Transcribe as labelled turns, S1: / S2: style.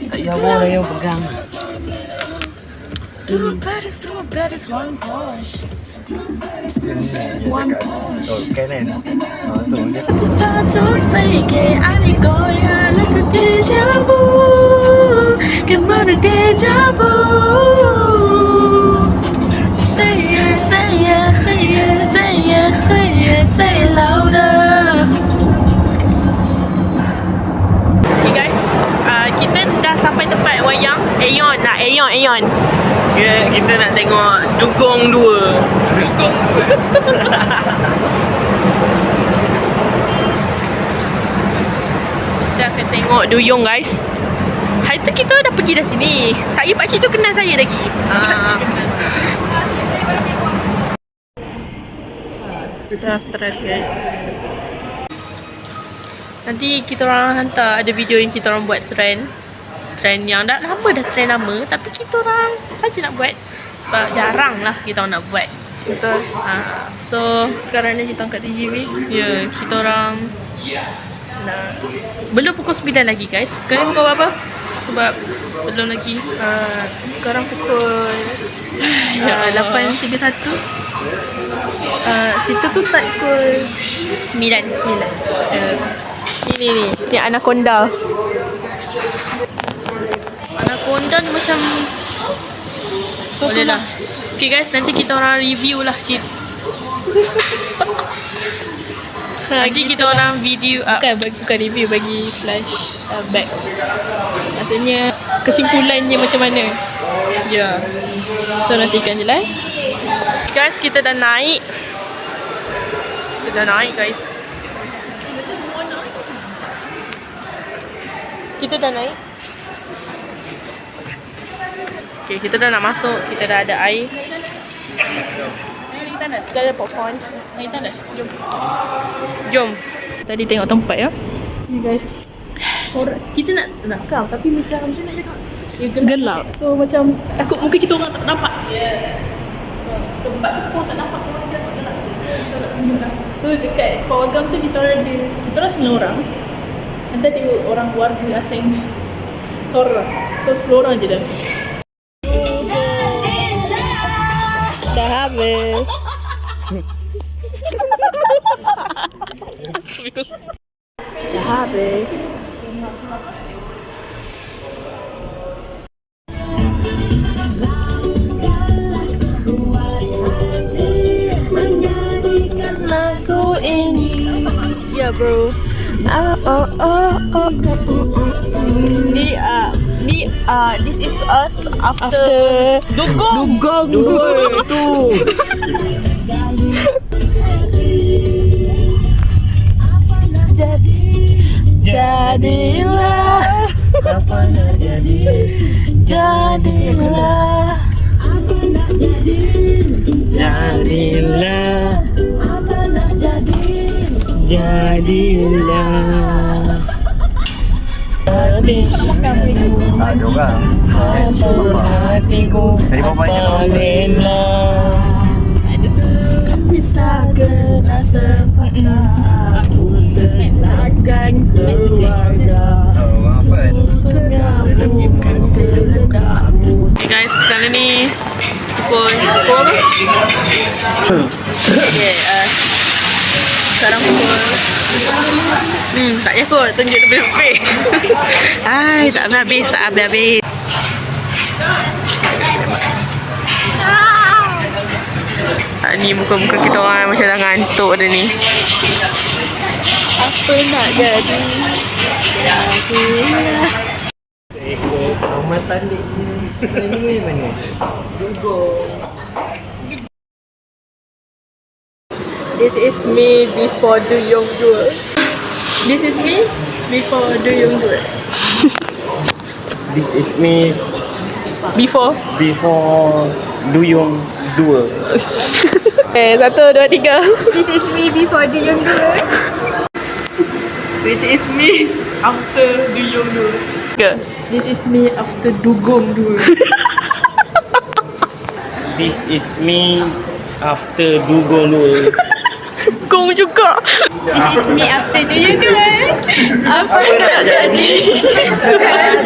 S1: Tak payah orang yang pegang.
S2: Two baddies, one push. One push.
S1: Oh, kan? Tu dia.
S2: To say que alegoria like a déjà vu. Come on, a déjà vu. Say it, say it, say it, say it, say it, say it louder. Okay guys, kita dah sampai tempat wayang Aeon.
S1: Kita nak tengok Dugong 2.
S2: Kita akan tengok Duyung guys. Hari tu kita dah pergi dah sini. Saya pakcik tu kenal saya lagi. Dah stres guys. Nanti kita orang hantar ada video yang kita orang buat trend yang dah lama, dah trend lama, tapi kita orang saja nak buat sebab jarang lah kita orang nak buat. Betul. So sekarang ni kita orang kat TGV. Ya, kita orang nak, belum pukul 9 lagi guys. Sekarang pukul berapa? Sebab belum lagi. Sekarang pukul 8.31. Cerita tu start pukul 9. Ni Anaconda. Anaconda ni macam boleh lah. Okay guys, nanti kita orang review lah cerita. Lagi kita orang video bukan review, bagi flashback. Maksudnya kesimpulannya macam mana. Ya. So nantikan je lah. Guys, kita dah naik. Guys. Kita dah naik. Okay, kita dah nak masuk. Kita dah ada air. Kita ada popcorn. Jom. Tadi tengok tempat ya. Ni guys. Kita nak rekam tapi macam nak cakap gelap. So macam takut mungkin kita orang tak nampak. Tempat pun tak nampak orang gelap. So dekat pawagam tu kita orang 9 orang. Nanti tengok orang warga asing seorang. So 10 orang je dah. Dah habis. Dah habis. Menyanyikan lagu ini. Ya bro. This is us after Dugong 2 tu. Jadilah apa nak jadi. Jadilah apa nak jadi. Jadilah apa nak jadi. Jadilah
S1: Ada orang.
S2: hatiku
S1: Dari bapaknya
S2: bisa kena terpaksa aku letakkan keluarga. Musuhnya bukan kehendakmu. Okay guys, kali ni pukul sekarang pukul tak payah kot tunjuk lebih-lebih. Tak habis. Ni muka-muka kita orang macam dah ngantuk dah ni. Apa nak jadi. Jadilah.
S1: Amat tanding ni mana?
S2: Dugong. This is me before Duyung 2. This is me before Duyung 2.
S1: This is me
S2: Before
S1: Duyung 2.
S2: Okay, 1, 2, 3. This is me before Duyung 2. This is me after Duyung 2. This is me after Dugong 2.
S1: This is me After dugong dua.
S2: Gong juga. This is me after New Year, guys. Apa nak jadi? Sudah